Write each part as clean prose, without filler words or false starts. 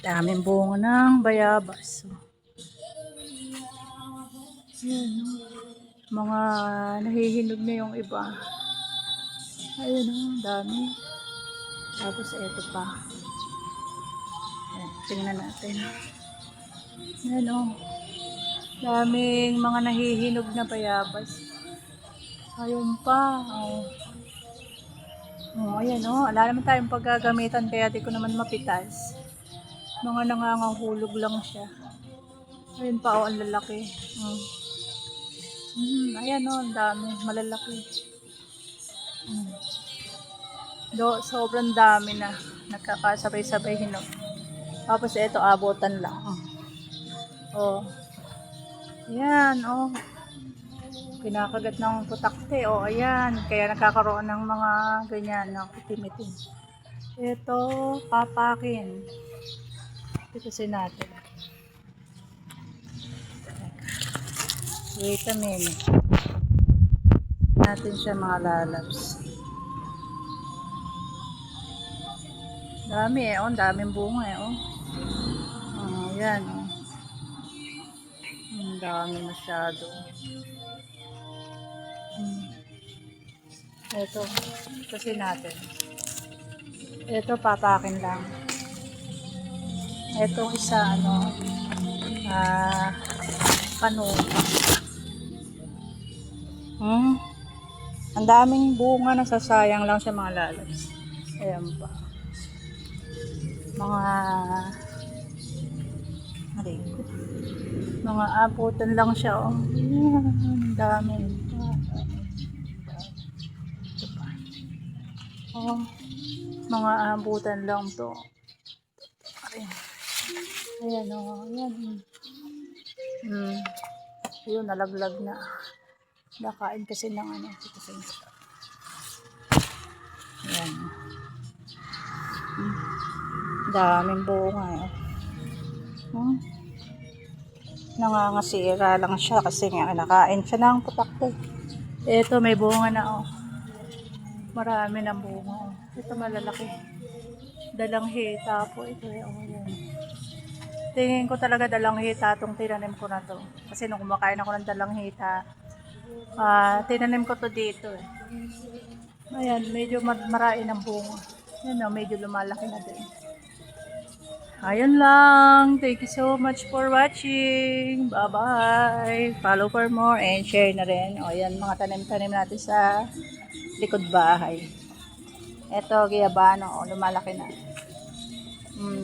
Daming bunga ng bayabas. Ayan, mga nahihinog na yung iba. Ayun o, dami. Tapos eto pa. Ayan, tingnan natin. Ayan o. Daming mga nahihinog na bayabas. Ayun pa. Oh. Oh, ayan o. Wala naman tayong paggagamitan kaya di ko naman mapitas. Mga nangangahulog lang siya. Ayun pa o, ang lalaki. Ayan o, ang dami. Malalaki. Sobrang dami na. Nagkakasabay-sabay hinog. Tapos ito, abutan lang. Oh. Ayan, oh. Kinakagat ng putakte. Oh, ayan. Kaya nagkakaroon ng mga ganyan, ng itim-itim. Ito, papakin. Itusin natin. Wait a minute. Natin siya mga lalabs. Dami eh, oh. Daming bunga eh, oh. Oh, ayan, oh. Ang dami masyado. Ito, kasi natin. Ito, papakin lang. Itong isa, ano, panuka. Ang daming bunga, nasasayang lang sa mga lalabs. Ayan pa. Mga abutan lang siya, oh. Ang dami. Oh, mga abutan lang to. Ayan o, ayan. Ayun, nalaglag na. Nakain kasi ng ano. Ayan. Daming bunga eh. Nangangasira lang siya kasi nga nakain siya ng putakte. Ito may bunga na oh. Marami ng bunga. Ito malalaki. Dalang hita po ito eh. Oh, yan. Tingin ko talaga dalang hita itong tinanim ko na to. Kasi nung kumakain ako ng dalang hita, tinanim ko to dito eh. Ayan, medyo marami ng bunga. Yan o, medyo lumalaki na din. Ayun lang. Thank you so much for watching. Bye-bye. Follow for more and share na rin. O, yan mga tanim-tanim natin sa likod bahay. Ito, giyabano. O, lumalaki na.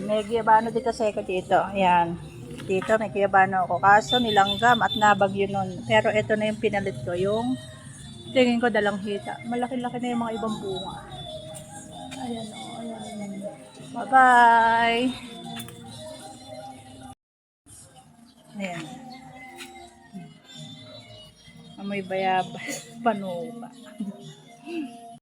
May giyabano dito sa eko dito. Ayan. Dito may giyabano ako. Kaso nilanggam at nabagyo nun. Pero ito na yung pinalit ko. Yung tingin ko dalang hita. Malaki-laki na yung mga ibang bunga. Ayan o. Ayan. Bye-bye. Ayan. Amoy bayabas. Panuka.